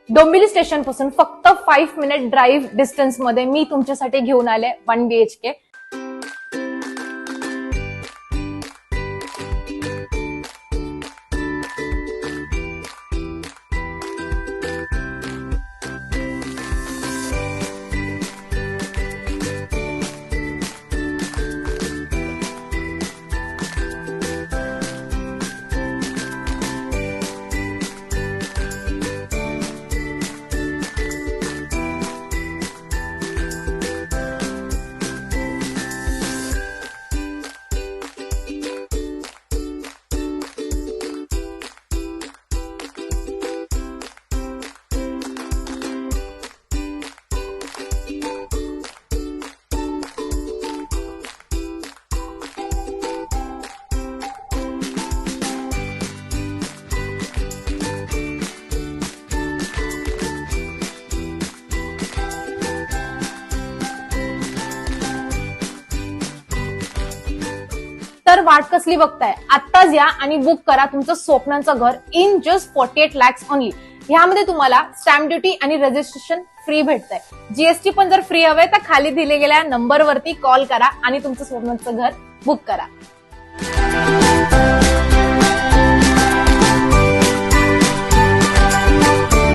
Dombivli station पासून फक्त 5 minute drive distance मध्ये मी तुमच्यासाठी घेऊन आले 1 BHK. तर वाट कसली बघताय, आत्ताच या आणि बुक करा तुमचं स्वप्नांचं घर इन जस्ट 48 lakhs ओनली. ह्यामध्ये तुम्हाला स्टॅम्प ड्युटी आणि रजिस्ट्रेशन फ्री भेटतंय. जीएसटी पण जर फ्री हवंय तर खाली दिले गेल्या नंबरवरती कॉल करा आणि तुमचं स्वप्नांचं घर बुक करा.